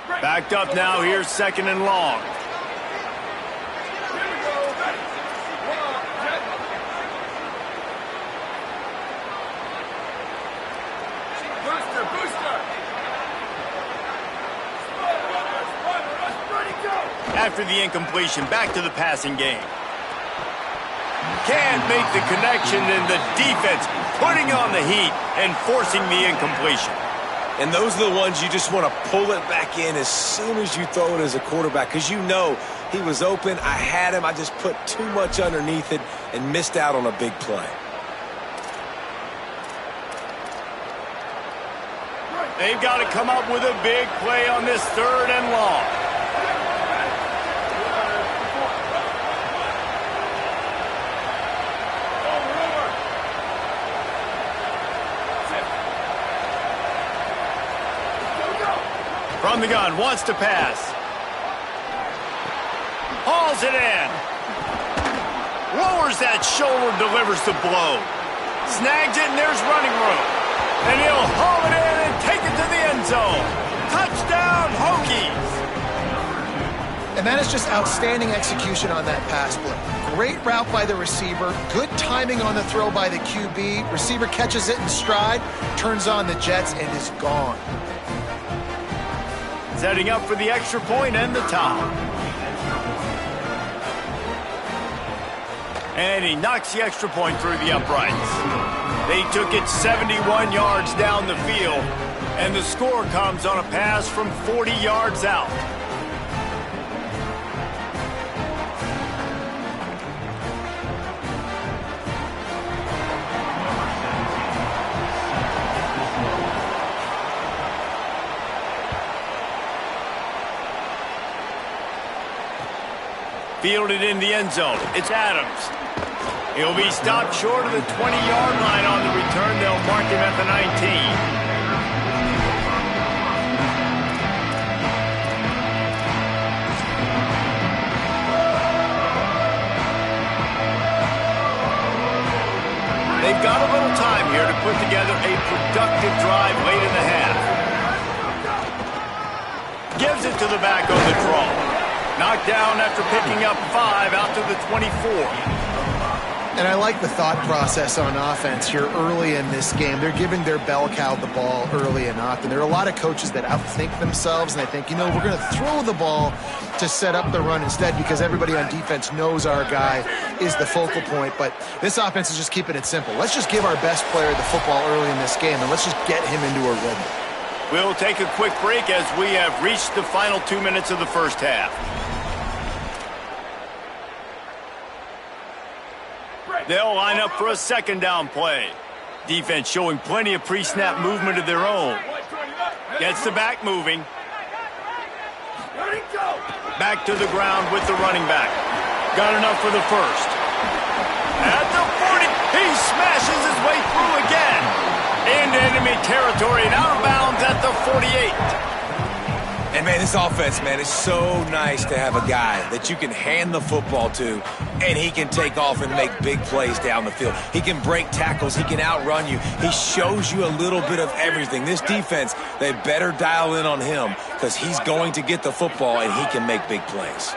Backed up now, here's 2nd and long. After the incompletion, back to the passing game. Can't make the connection, and the defense putting on the heat and forcing the incompletion. And those are the ones you just want to pull it back in as soon as you throw it as a quarterback, because you know he was open, I had him, I just put too much underneath it and missed out on a big play. They've got to come up with a big play on this 3rd and long. From the gun, wants to pass. Hauls it in. Lowers that shoulder, delivers the blow. Snags it, and there's running room. And he'll haul it in and take it to the end zone. Touchdown, Hokies. And that is just outstanding execution on that pass play. Great route by the receiver. Good timing on the throw by the QB. Receiver catches it in stride, turns on the jets, and is gone. Setting up for the extra point and the top. And he knocks the extra point through the uprights. They took it 71 yards down the field, and the score comes on a pass from 40 yards out. Fielded in the end zone. It's Adams. He'll be stopped short of the 20-yard line on the return. They'll mark him at the 19. They've got a little time here to put together a productive drive late in the half. Gives it to the back on the draw. Knocked down after picking up 5 out to the 24. And I like the thought process on offense here early in this game. They're giving their bell cow the ball early and often. There are a lot of coaches that outthink themselves, and they think, you know, we're going to throw the ball to set up the run instead because everybody on defense knows our guy is the focal point. But this offense is just keeping it simple. Let's just give our best player the football early in this game, and let's just get him into a rhythm. We'll take a quick break as we have reached the final 2 minutes of the first half. They'll line up for a 2nd down play. Defense showing plenty of pre-snap movement of their own. Gets the back moving. Back to the ground with the running back. Got enough for the first. At the 40, he smashes his way through again. Into enemy territory and out of bounds at the 48. And, man, this offense, man, is so nice to have a guy that you can hand the football to, and he can take off and make big plays down the field. He can break tackles. He can outrun you. He shows you a little bit of everything. This defense, they better dial in on him because he's going to get the football, and he can make big plays.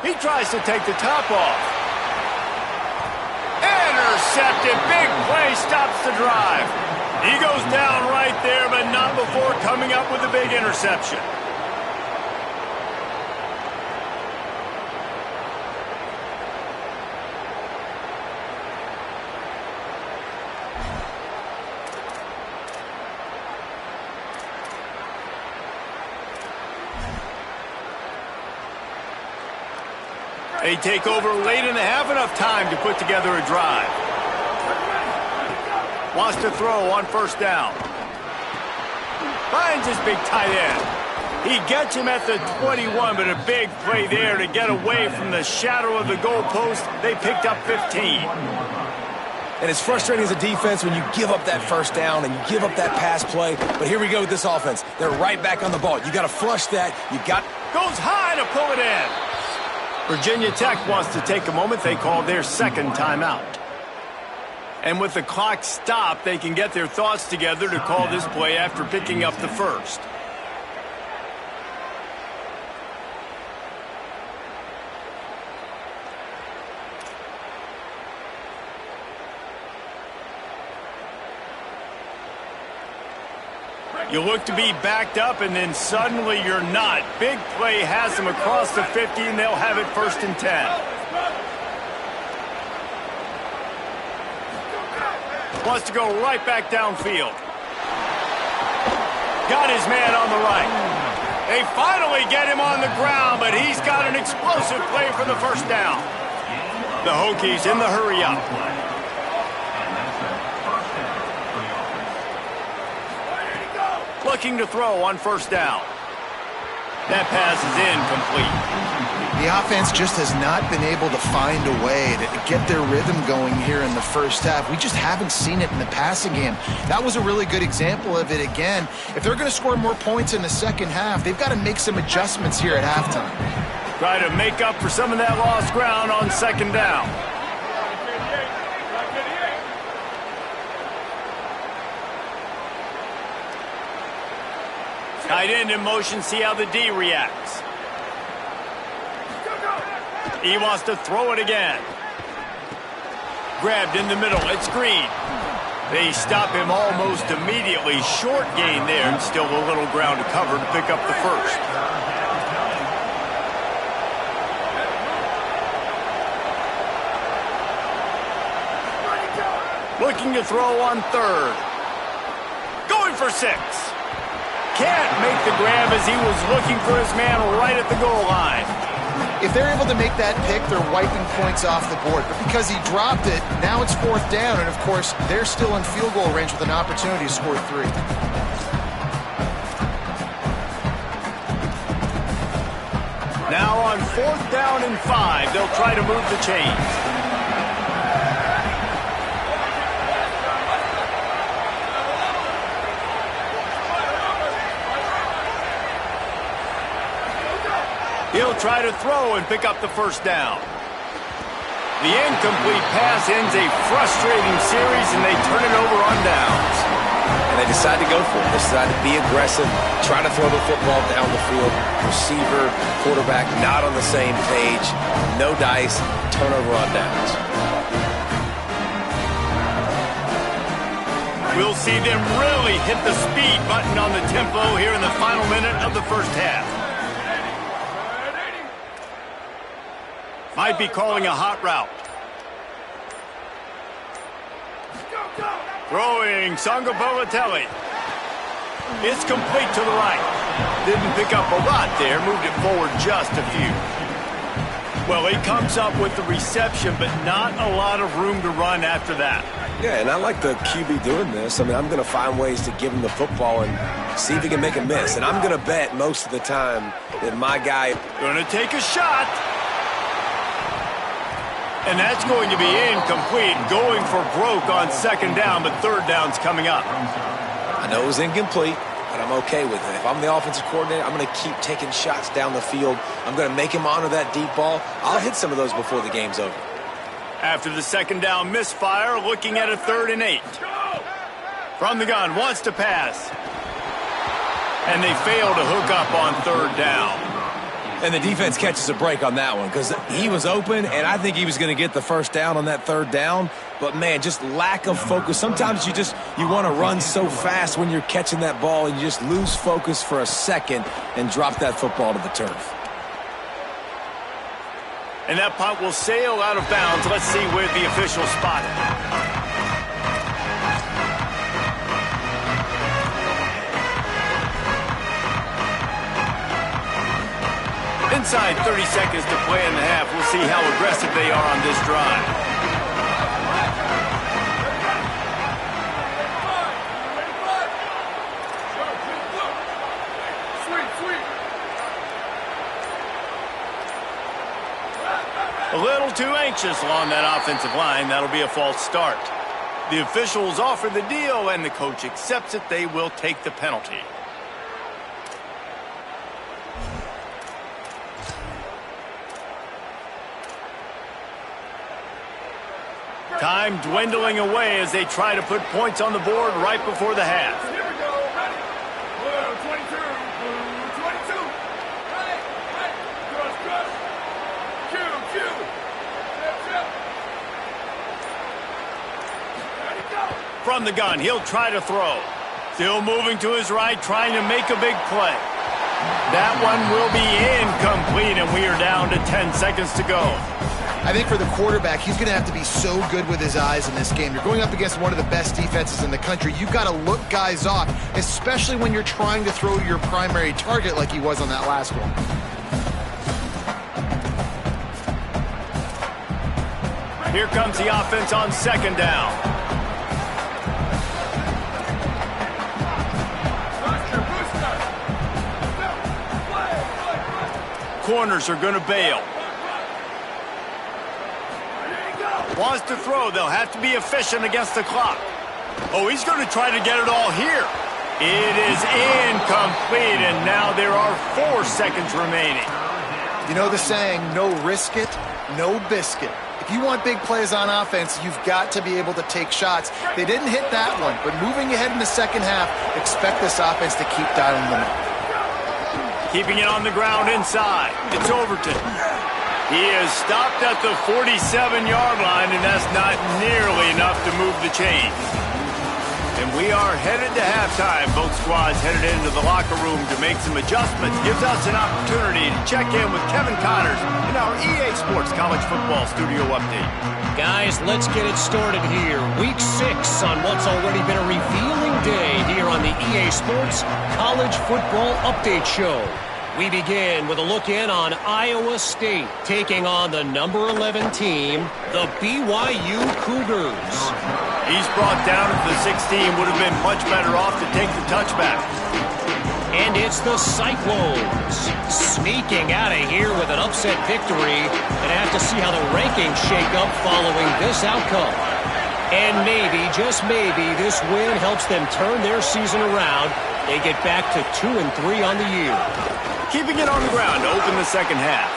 He tries to take the top off. Intercepted. Big play stops the drive. He goes down right there, but not before coming up with a big interception. They take over late in the half, enough time to put together a drive. Wants to throw on 1st down. Finds his big tight end. He gets him at the 21, but a big play there to get away from the shadow of the goalpost. They picked up 15. And it's frustrating as a defense when you give up that 1st down and you give up that pass play. But here we go with this offense. They're right back on the ball. You got to flush that. Goes high to pull it in. Virginia Tech wants to take a moment. They call their 2nd timeout. And with the clock stopped, they can get their thoughts together to call this play after picking up the first. You look to be backed up, and then suddenly you're not. Big play has them across the 50, and they'll have it 1st and 10. Wants to go right back downfield. Got his man on the right. They finally get him on the ground, but he's got an explosive play for the first down. The Hokies in the hurry-up. Looking to throw on 1st down. That pass is incomplete. The offense just has not been able to find a way to get their rhythm going here in the first half. We just haven't seen it in the passing game. That was a really good example of it again. If they're going to score more points in the second half, they've got to make some adjustments here at halftime. Try to make up for some of that lost ground on 2nd down. Tight end in motion, see how the D reacts. He wants to throw it again. Grabbed in the middle, it's Green. They stop him almost immediately. Short gain there, and still a little ground to cover to pick up the first. Looking to throw on 3rd. Going for 6. Can't make the grab as he was looking for his man right at the goal line. If they're able to make that pick, they're wiping points off the board. But because he dropped it, now it's 4th down. And, of course, they're still in field goal range with an opportunity to score 3. Now on 4th down and 5, they'll try to move the chains. He'll try to throw and pick up the 1st down. The incomplete pass ends a frustrating series, and they turn it over on downs. And they decide to go for it. They decide to be aggressive, try to throw the football down the field. Receiver, quarterback, not on the same page. No dice, turnover on downs. We'll see them really hit the speed button on the tempo here in the final minute of the first half. Might be calling a hot route. Throwing Sangapolatelli. It's complete to the right. Didn't pick up a lot there. Moved it forward just a few. Well, he comes up with the reception, but not a lot of room to run after that. Yeah, and I like the QB doing this. I mean, I'm going to find ways to give him the football and see if he can make a miss. And I'm going to bet most of the time that my guy... Going to take a shot. And that's going to be incomplete. Going for broke on 2nd down, but 3rd down's coming up. I know it was incomplete, but I'm okay with it. If I'm the offensive coordinator, I'm going to keep taking shots down the field. I'm going to make him honor that deep ball. I'll hit some of those before the game's over. After the 2nd down misfire, looking at a 3rd and 8. From the gun, wants to pass. And they fail to hook up on 3rd down. And the defense catches a break on that one because he was open, and I think he was going to get the 1st down on that 3rd down. But, man, just lack of focus. Sometimes you want to run so fast when you're catching that ball, and you just lose focus for a second and drop that football to the turf. And that punt will sail out of bounds. Let's see where the officials spot it. Inside 30 seconds to play in the half. We'll see how aggressive they are on this drive. A little too anxious along that offensive line. That'll be a false start. The officials offer the deal, and the coach accepts it. They will take the penalty. Time dwindling away as they try to put points on the board right before the half. Here we go. Ready? Blue 22. Blue 22. Right. Crush. Q. Chip. Ready, go. From the gun, he'll try to throw. Still moving to his right, trying to make a big play. That one will be incomplete, and we are down to 10 seconds to go. I think for the quarterback, he's going to have to be so good with his eyes in this game. You're going up against one of the best defenses in the country. You've got to look guys off, especially when you're trying to throw your primary target like he was on that last one. Here comes the offense on second down. Corners are going to bail. Wants to throw. They'll have to be efficient against the clock. Oh, he's going to try to get it all here. It is incomplete, and now there are 4 seconds remaining. You know the saying, no risk it, no biscuit. If you want big plays on offense, you've got to be able to take shots. They didn't hit that one, but moving ahead in the second half, expect this offense to keep dialing them up. Keeping it on the ground inside. It's Overton. He is stopped at the 47-yard line, and that's not nearly enough to move the chains. And we are headed to halftime. Both squads headed into the locker room to make some adjustments. Gives us an opportunity to check in with Kevin Connors in our EA Sports College Football Studio Update. Guys, let's get it started here. Week 6 on what's already been a revealing day here on the EA Sports College Football Update Show. We begin with a look in on Iowa State taking on the number 11 team, the BYU Cougars. He's brought down at the 16. Would have been much better off to take the touchback. And it's the Cyclones sneaking out of here with an upset victory, and have to see how the rankings shake up following this outcome. And maybe, just maybe, this win helps them turn their season around. They get back to 2-3 on the year. Keeping it on the ground to open the second half.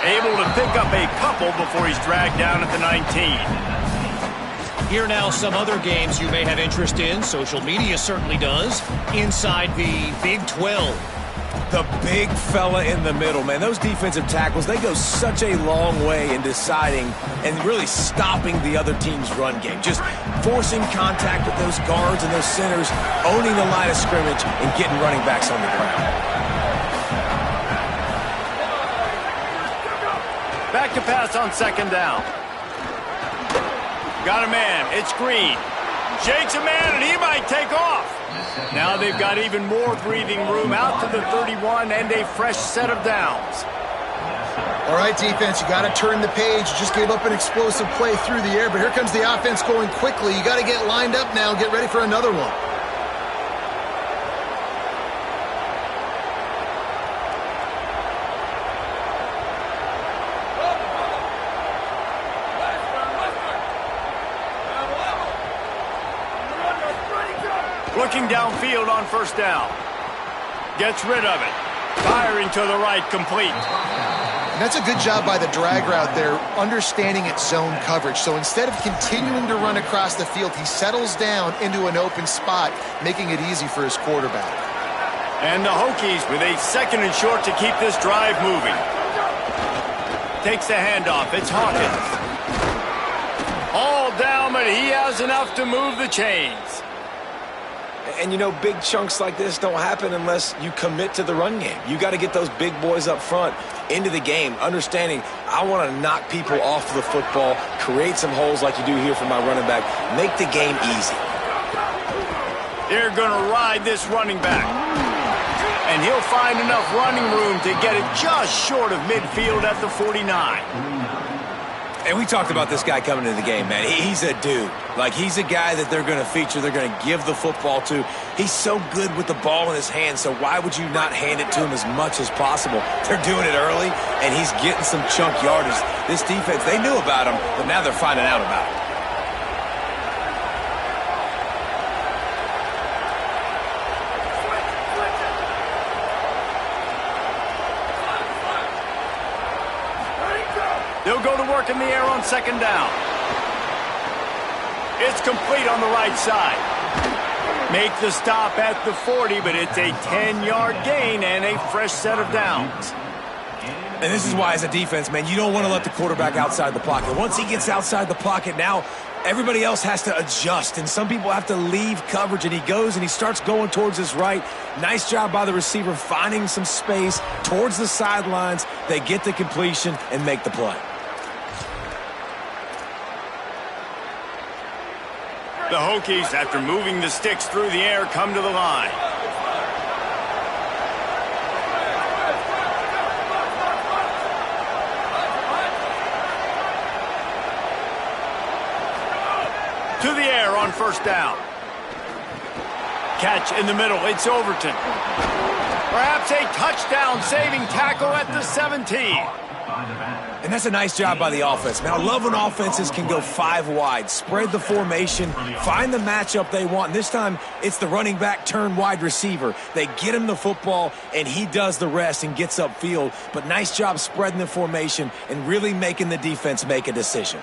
Able to pick up a couple before he's dragged down at the 19. Here now some other games you may have interest in. Social media certainly does. Inside the Big 12. The big fella in the middle, man. Those defensive tackles, they go such a long way in deciding and really stopping the other team's run game. Just forcing contact with those guards and those centers, owning the line of scrimmage, and getting running backs on the ground. Back to pass on second down. Got a man. It's Green. Shakes a man, and he might take off. Now they've got even more breathing room out to the 31 and a fresh set of downs. All right, defense, you got to turn the page. You just gave up an explosive play through the air, but here comes the offense going quickly. You got to get lined up now and get ready for another one. Looking downfield on first down. Gets rid of it. Firing to the right, complete. And that's a good job by the drag route there, understanding its zone coverage. So instead of continuing to run across the field, he settles down into an open spot, making it easy for his quarterback. And the Hokies with a second and short to keep this drive moving. Takes the handoff. It's Hawkins. All down, but he has enough to move the chains. And, you know, big chunks like this don't happen unless you commit to the run game. You got to get those big boys up front into the game, understanding I want to knock people off the football, create some holes like you do here for my running back, make the game easy. They're going to ride this running back. And he'll find enough running room to get it just short of midfield at the 49. And we talked about this guy coming into the game, man. He's a dude. Like, he's a guy that they're going to feature, they're going to give the football to. He's so good with the ball in his hands, so why would you not hand it to him as much as possible? They're doing it early, and he's getting some chunk yardage. This defense, they knew about him, but now they're finding out about him. They'll go to work in the air on second down. It's complete on the right side. Make the stop at the 40, but it's a 10-yard gain and a fresh set of downs. And this is why, as a defense, man, you don't want to let the quarterback outside the pocket. Once he gets outside the pocket, now everybody else has to adjust, and some people have to leave coverage, and he goes and he starts going towards his right. Nice job by the receiver finding some space towards the sidelines. They get the completion and make the play. The Hokies, after moving the sticks through the air, come to the line. To the air on first down. Catch in the middle. It's Overton. Perhaps a touchdown-saving tackle at the 17. And that's a nice job by the offense. Man, I love when offenses can go 5 wide, spread the formation, find the matchup they want. And this time, it's the running back turn wide receiver. They get him the football, and he does the rest and gets upfield. But nice job spreading the formation and really making the defense make a decision.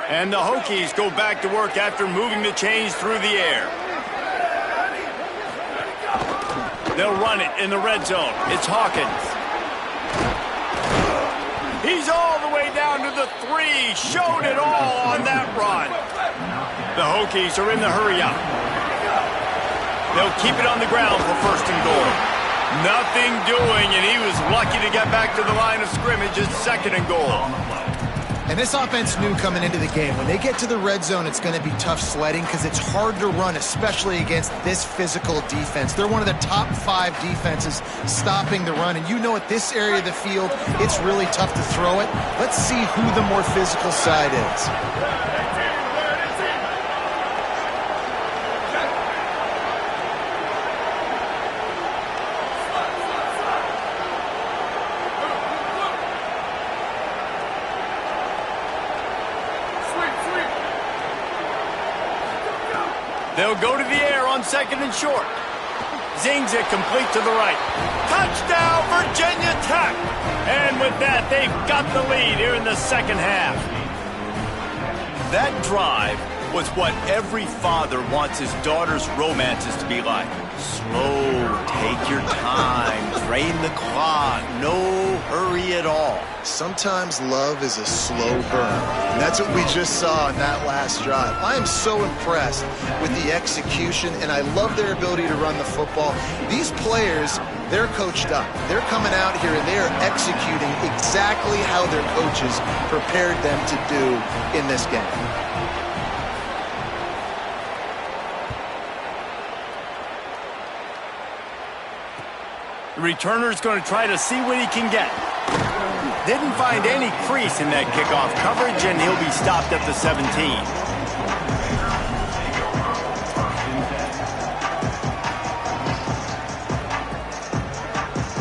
And the Hokies go back to work after moving the chains through the air. They'll run it in the red zone. It's Hawkins. He's all the way down to the 3. Showed it all on that run. The Hokies are in the hurry-up. They'll keep it on the ground for first and goal. Nothing doing, and he was lucky to get back to the line of scrimmage at second and goal. And this offense knew coming into the game, when they get to the red zone, it's going to be tough sledding because it's hard to run, especially against this physical defense. They're one of the top 5 defenses stopping the run. And you know at this area of the field, it's really tough to throw it. Let's see who the more physical side is. They'll go to the air on second and short. Zings it complete to the right. Touchdown, Virginia Tech! And with that, they've got the lead here in the second half. That drive was what every father wants his daughter's romances to be like. Slow, take your time, drain the clock, no hurry at all. Sometimes love is a slow burn, and that's what we just saw in that last drive. I am so impressed with the execution, and I love their ability to run the football. These players, they're coached up. They're coming out here, and they are executing exactly how their coaches prepared them to do in this game. The returner's going to try to see what he can get. Didn't find any crease in that kickoff coverage, and he'll be stopped at the 17.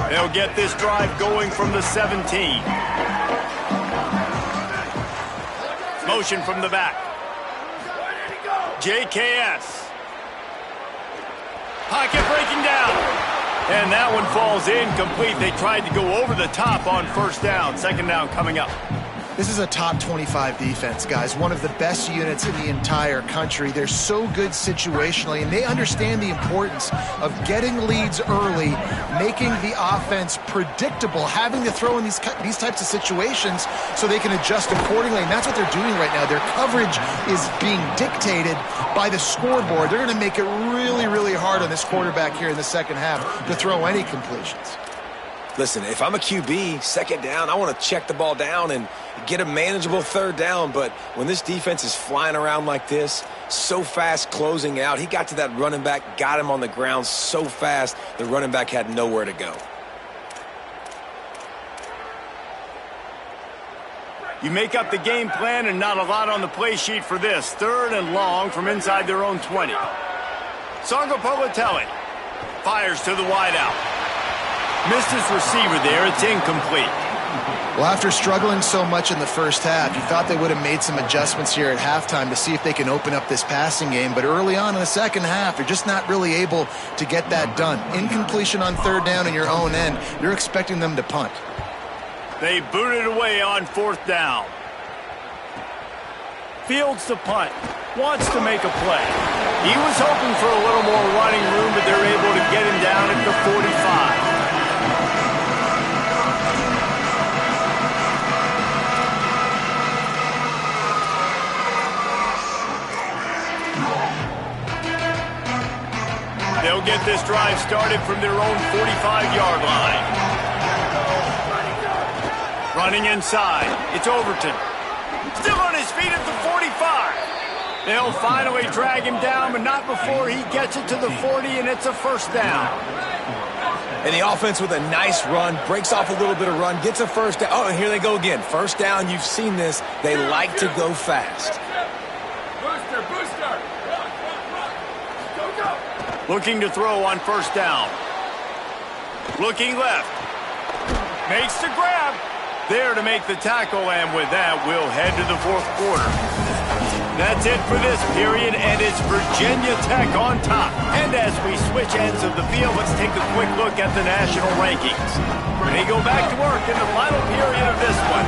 They'll get this drive going from the 17. Motion from the back. JKS. Pocket breaking down. And that one falls incomplete. They tried to go over the top on first down. Second down coming up. This is a top 25 defense, guys. One of the best units in the entire country. They're so good situationally, and they understand the importance of getting leads early, making the offense predictable, having to throw in these types of situations so they can adjust accordingly. And that's what they're doing right now. Their coverage is being dictated by the scoreboard. They're going to make it really, really hard on this quarterback here in the second half to throw any completions. Listen, if I'm a QB, second down, I want to check the ball down and get a manageable third down. But when this defense is flying around like this, so fast closing out, he got to that running back, got him on the ground so fast, the running back had nowhere to go. You make up the game plan and not a lot on the play sheet for this. Third and long from inside their own 20. Sangopolitelli fires to the wideout. Missed his receiver there. It's incomplete. Well, after struggling so much in the first half, you thought they would have made some adjustments here at halftime to see if they can open up this passing game. But early on in the second half, they're just not really able to get that done. Incompletion on third down in your own end. You're expecting them to punt. They booted away on fourth down. Fields the punt. Wants to make a play. He was hoping for a little more running room, but they're able to get him down at the 45. They'll get this drive started from their own 45-yard line. Running inside. It's Overton. Still on his feet at the 45. They'll finally drag him down, but not before he gets it to the 40, and it's a first down. And the offense with a nice run, breaks off a little bit of run, gets a first down. Oh, and here they go again. First down, you've seen this. They like to go fast. Booster. Go. Looking to throw on first down. Looking left. Makes the grab. There to make the tackle, and with that, we'll head to the fourth quarter. That's it for this period, and it's Virginia Tech on top. And as we switch ends of the field, let's take a quick look at the national rankings. They go back to work in the final period of this one.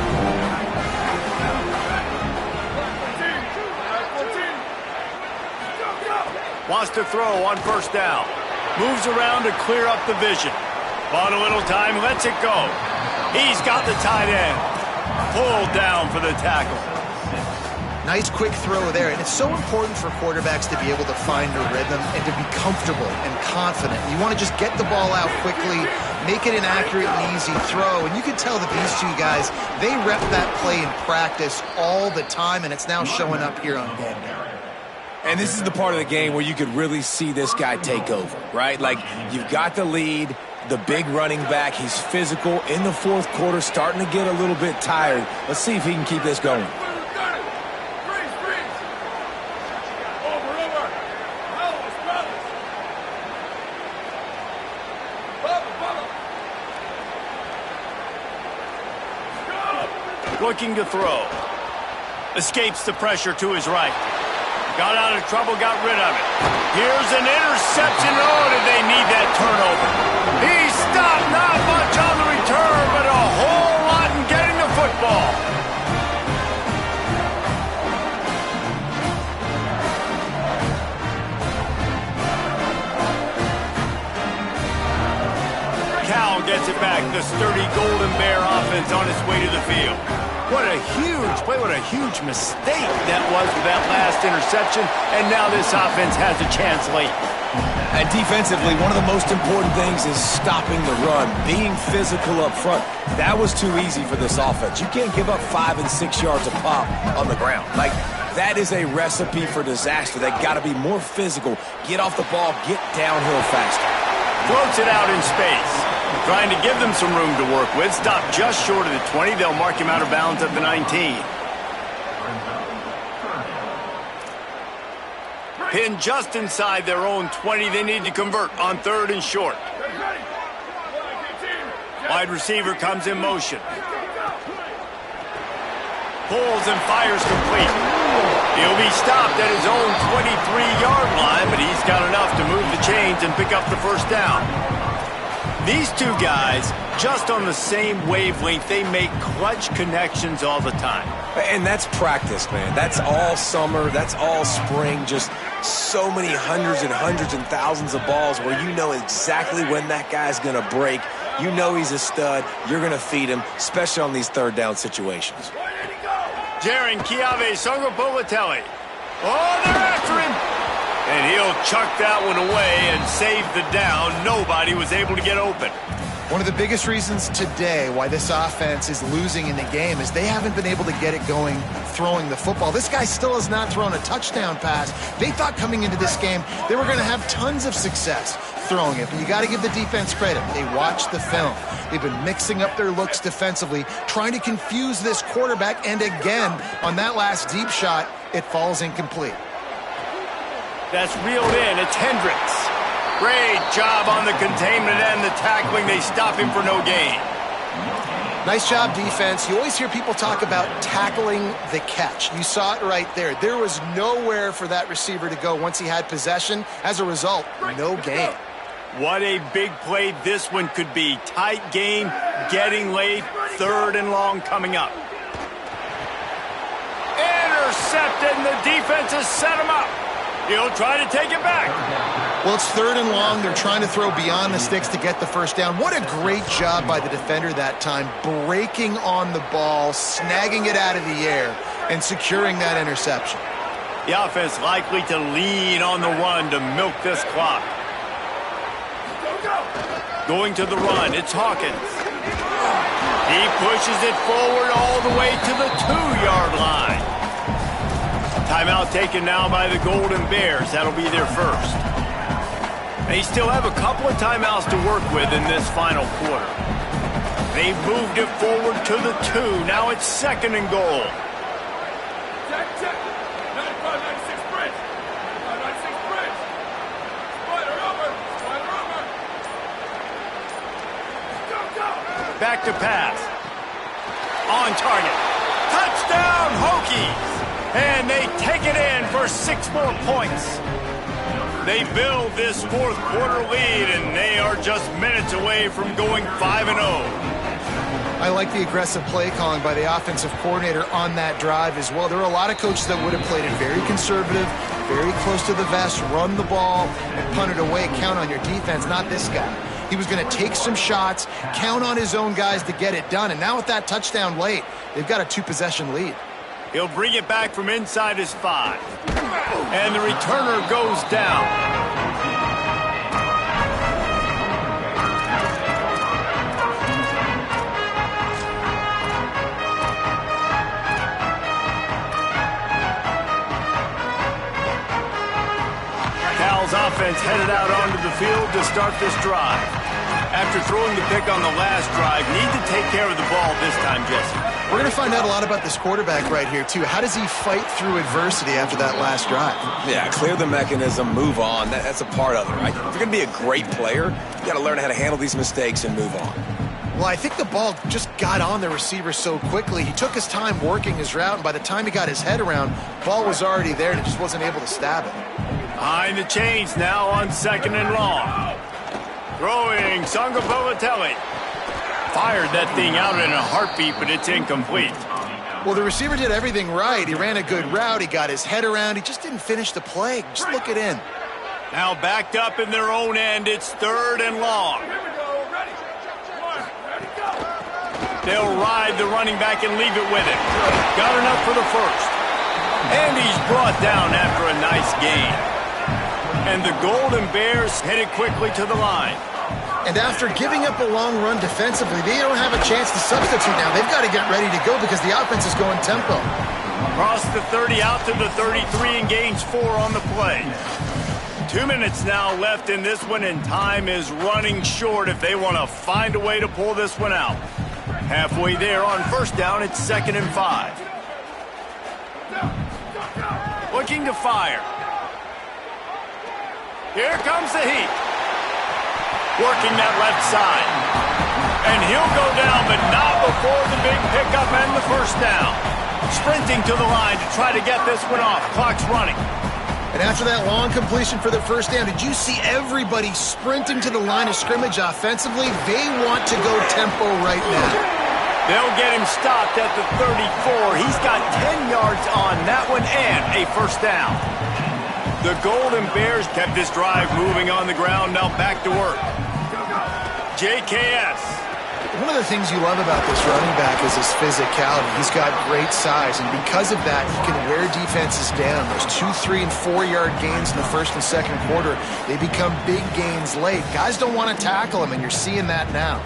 Wants to throw on first down. Moves around to clear up the vision. On a little time, lets it go. He's got the tight end. Pulled down for the tackle. Nice quick throw there, and it's so important for quarterbacks to be able to find a rhythm and to be comfortable and confident. You want to just get the ball out quickly, make it an accurate and easy throw, and you can tell that these two guys, they rep that play in practice all the time, and it's now showing up here on game day. And this is the part of the game where you could really see this guy take over, right? Like, you've got the lead, the big running back. He's physical in the fourth quarter, starting to get a little bit tired. Let's see if he can keep this going. Looking to throw. Escapes the pressure to his right. Got out of trouble, got rid of it. Here's an interception. Oh, did they need that turnover? He stopped, not much on the return, but a whole lot in getting the football. Cal gets it back. The sturdy Golden Bear offense on its way to the field. What a huge play, what a huge mistake that was with that last interception, and now this offense has a chance late. And defensively, one of the most important things is stopping the run, being physical up front. That was too easy for this offense. You can't give up 5 and 6 yards a pop on the ground. Like, that is a recipe for disaster. They got to be more physical, get off the ball, get downhill faster. Floats it out in space. Trying to give them some room to work with. Stop just short of the 20. They'll mark him out of bounds at the 19. Pinned just inside their own 20. They need to convert on third and short. Wide receiver comes in motion. Pulls and fires complete. He'll be stopped at his own 23-yard line, but he's got enough to move the chains and pick up the first down. These two guys, just on the same wavelength, they make clutch connections all the time. And that's practice, man. That's all summer. That's all spring. Just so many hundreds and thousands of balls where you know exactly when that guy's going to break. You know he's a stud. You're going to feed him, especially on these third down situations. Jaron Chiave Songopolatelli. Oh, they're after him. And he'll chuck that one away and save the down. Nobody was able to get open. One of the biggest reasons today why this offense is losing in the game is they haven't been able to get it going throwing the football. This guy still has not thrown a touchdown pass. They thought coming into this game they were going to have tons of success throwing it. But you got to give the defense credit. They watched the film. They've been mixing up their looks defensively, trying to confuse this quarterback. And again, on that last deep shot, it falls incomplete. That's reeled in. It's Hendricks. Great job on the containment and the tackling. They stop him for no gain. Nice job, defense. You always hear people talk about tackling the catch. You saw it right there. There was nowhere for that receiver to go once he had possession. As a result, no gain. What a big play this one could be. Tight game, getting late, third and long coming up. intercepted, and the defense has set him up. He'll try to take it back. Well, it's 3rd and long. They're trying to throw beyond the sticks to get the first down. What a great job by the defender that time, breaking on the ball, snagging it out of the air, and securing that interception. The offense likely to lean on the run to milk this clock. Going to the run, it's Hawkins. He pushes it forward all the way to the 2-yard line. Timeout taken now by the Golden Bears. That'll be their first. They still have a couple of timeouts to work with in this final quarter. They've moved it forward to the 2. Now it's 2nd and goal. Check, check. 95, 96 bridge. 96 bridge. Spider over. Spider over. Go, go. Back to pass. On target. Touchdown, Hokies! And they take it in for 6 more points. They build this 4th quarter lead, and they are just minutes away from going 5-0. I like the aggressive play calling by the offensive coordinator on that drive as well. There are a lot of coaches that would have played it very conservative, very close to the vest, run the ball, and punt it away. Count on your defense, not this guy. He was going to take some shots, count on his own guys to get it done. And now with that touchdown late, they've got a 2-possession lead. He'll bring it back from inside his 5. And the returner goes down. Cal's offense headed out onto the field to start this drive. After throwing the pick on the last drive, need to take care of the ball this time, Jesse. We're going to find out a lot about this quarterback right here, too. How does he fight through adversity after that last drive? Yeah, clear the mechanism, move on. That's a part of it, right? If you're going to be a great player, you got to learn how to handle these mistakes and move on. Well, I think the ball just got on the receiver so quickly. He took his time working his route, and by the time he got his head around, ball was already there, and he just wasn't able to stab it. Behind the chains now on 2nd and long. Throwing Sangapavatelli. Fired that thing out in a heartbeat, but it's incomplete. Well, the receiver did everything right. He ran a good route. He got his head around. He just didn't finish the play. Just look it in. Now backed up in their own end. It's 3rd and long. Here we go. Ready. 1, ready, go. They'll ride the running back and leave it with him. Got enough for the first. And he's brought down after a nice gain. And the Golden Bears headed quickly to the line. And after giving up a long run defensively, they don't have a chance to substitute now. They've got to get ready to go because the offense is going tempo. Across the 30 out to the 33 and gains 4 on the play. 2 minutes now left in this one, and time is running short if they want to find a way to pull this one out. Halfway there on 1st down, it's 2nd and 5. Looking to fire. Here comes the heat. Working that left side. And he'll go down, but not before the big pickup and the 1st down. Sprinting to the line to try to get this one off. Clock's running. And after that long completion for the 1st down, did you see everybody sprinting to the line of scrimmage offensively? They want to go tempo right now. They'll get him stopped at the 34. He's got 10 yards on that one and a 1st down. The Golden Bears kept this drive moving on the ground. Now back to work. JKS. One of the things you love about this running back is his physicality. He's got great size, and because of that, he can wear defenses down. Those 2, 3, and 4-yard gains in the 1st and 2nd quarter, they become big gains late. Guys don't want to tackle him, and you're seeing that now.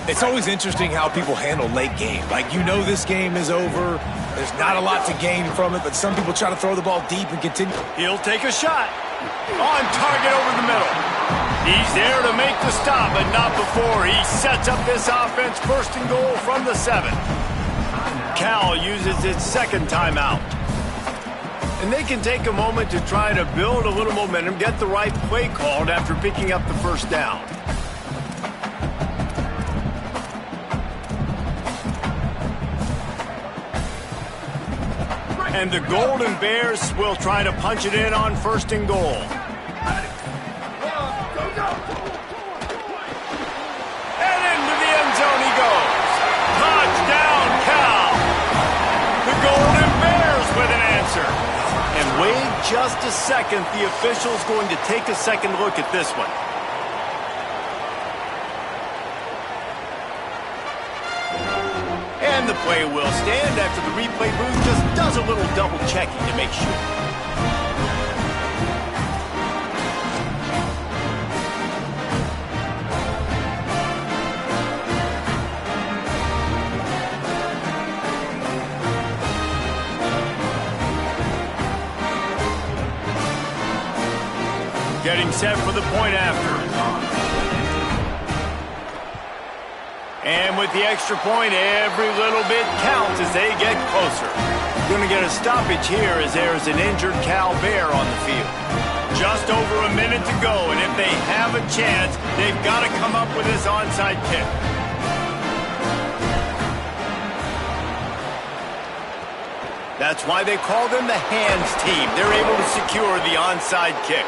It's always interesting how people handle late game. Like, you know this game is over. There's not a lot to gain from it, but some people try to throw the ball deep and continue. He'll take a shot. On target over the middle. He's there to make the stop, but not before he sets up this offense 1st and goal from the 7. Cal uses its 2nd timeout. And they can take a moment to try to build a little momentum, get the right play called after picking up the 1st down. And the Golden Bears will try to punch it in on 1st and goal. And into the end zone he goes. Touchdown, Cal. The Golden Bears second, the official's going to take a second look at this one. And the play will stand after the replay booth just does a little double checking to make sure. Getting set for the point after. And with the extra point, every little bit counts as they get closer. Going to get a stoppage here as there's an injured Cal Bear on the field. Just over a minute to go, and if they have a chance, they've got to come up with this onside kick. That's why they call them the hands team. They're able to secure the onside kick.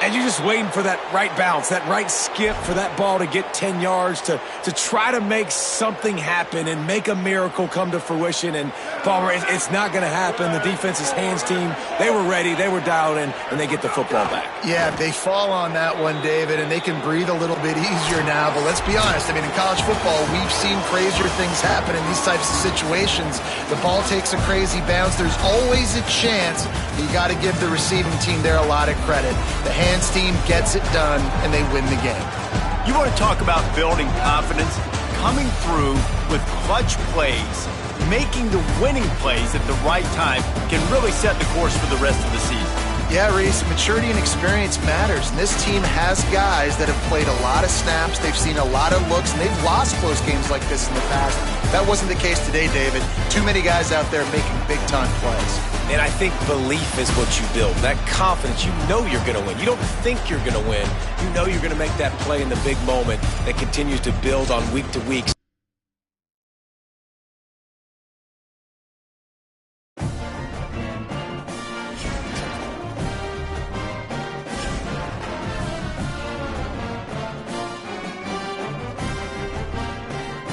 And you're just waiting for that right bounce, that right skip for that ball to get 10 yards to try to make something happen and make a miracle come to fruition. And, Palmer, it's not going to happen. The defense's hands team, they were ready, they were dialed in, and they get the football back. Yeah, they fall on that one, David, and they can breathe a little bit easier now. But let's be honest. I mean, in college football, we've seen crazier things happen in these types of situations. The ball takes a crazy bounce. There's always a chance. You got to give the receiving team there a lot of credit. The hands team gets it done, and they win the game. You want to talk about building confidence? Coming through with clutch plays, making the winning plays at the right time can really set the course for the rest of the season. Yeah, Reese, maturity and experience matters, and this team has guys that have played a lot of snaps, they've seen a lot of looks, and they've lost close games like this in the past. That wasn't the case today, David. Too many guys out there making big-time plays. And I think belief is what you build, that confidence. You know you're going to win. You don't think you're going to win. You know you're going to make that play in the big moment that continues to build on week to week.